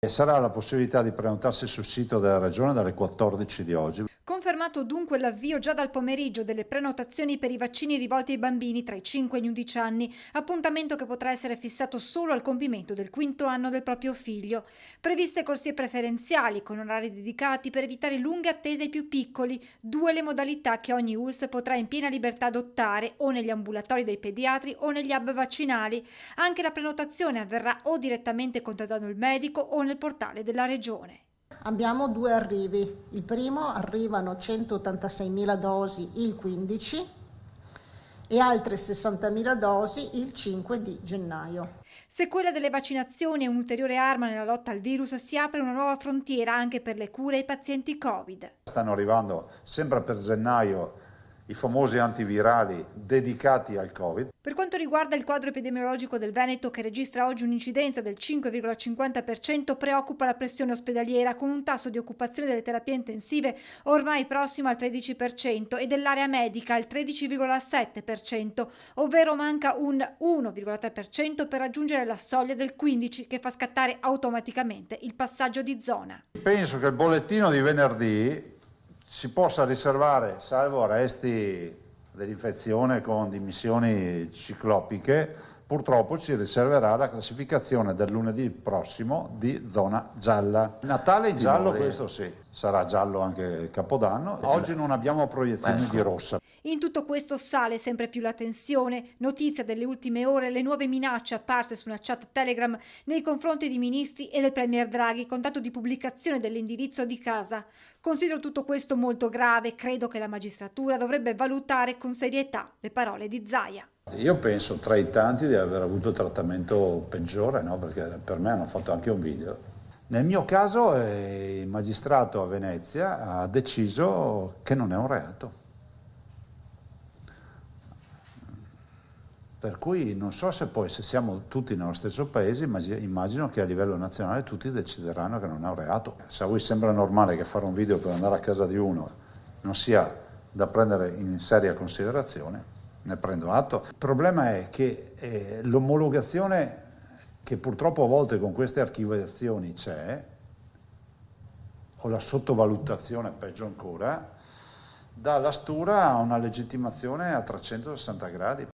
Sarà la possibilità di prenotarsi sul sito della Regione dalle 14 di oggi. Confermato dunque l'avvio già dal pomeriggio delle prenotazioni per i vaccini rivolti ai bambini tra i 5 e gli 11 anni, appuntamento che potrà essere fissato solo al compimento del quinto anno del proprio figlio. Previste corsie preferenziali con orari dedicati per evitare lunghe attese ai più piccoli, due le modalità che ogni ULSS potrà in piena libertà adottare o negli ambulatori dei pediatri o negli hub vaccinali. Anche la prenotazione avverrà o direttamente contattando il medico o nel portale della Regione. Abbiamo due arrivi. Il primo arrivano 186.000 dosi il 15 e altre 60.000 dosi il 5 di gennaio. Se quella delle vaccinazioni è un'ulteriore arma nella lotta al virus, si apre una nuova frontiera anche per le cure ai pazienti Covid. Stanno arrivando sempre per gennaio i famosi antivirali dedicati al Covid. Per quanto riguarda il quadro epidemiologico del Veneto, che registra oggi un'incidenza del 5,50%, preoccupa la pressione ospedaliera, con un tasso di occupazione delle terapie intensive ormai prossimo al 13% e dell'area medica al 13,7%, ovvero manca un 1,3% per raggiungere la soglia del 15%, che fa scattare automaticamente il passaggio di zona. Penso che il bollettino di venerdì si possa riservare, salvo resti dell'infezione con dimissioni ciclopiche, purtroppo ci riserverà la classificazione del lunedì prossimo di zona gialla. Natale in giallo, questo sì, sarà giallo anche Capodanno. Oggi non abbiamo proiezioni di rossa. In tutto questo sale sempre più la tensione. Notizia delle ultime ore: le nuove minacce apparse su una chat Telegram nei confronti di ministri e del premier Draghi, con tanto di pubblicazione dell'indirizzo di casa. Considero tutto questo molto grave. Credo che la magistratura dovrebbe valutare con serietà le parole di Zaia. Io penso tra i tanti di aver avuto il trattamento peggiore, no? Perché per me hanno fatto anche un video. Nel mio caso il magistrato a Venezia ha deciso che non è un reato. Per cui non so se poi, se siamo tutti nello stesso paese, immagino che a livello nazionale tutti decideranno che non è un reato. Se a voi sembra normale che fare un video per andare a casa di uno non sia da prendere in seria considerazione, ne prendo atto. Il problema è che l'omologazione che purtroppo a volte con queste archiviazioni c'è, o la sottovalutazione peggio ancora, dà la stura a una legittimazione a 360 gradi.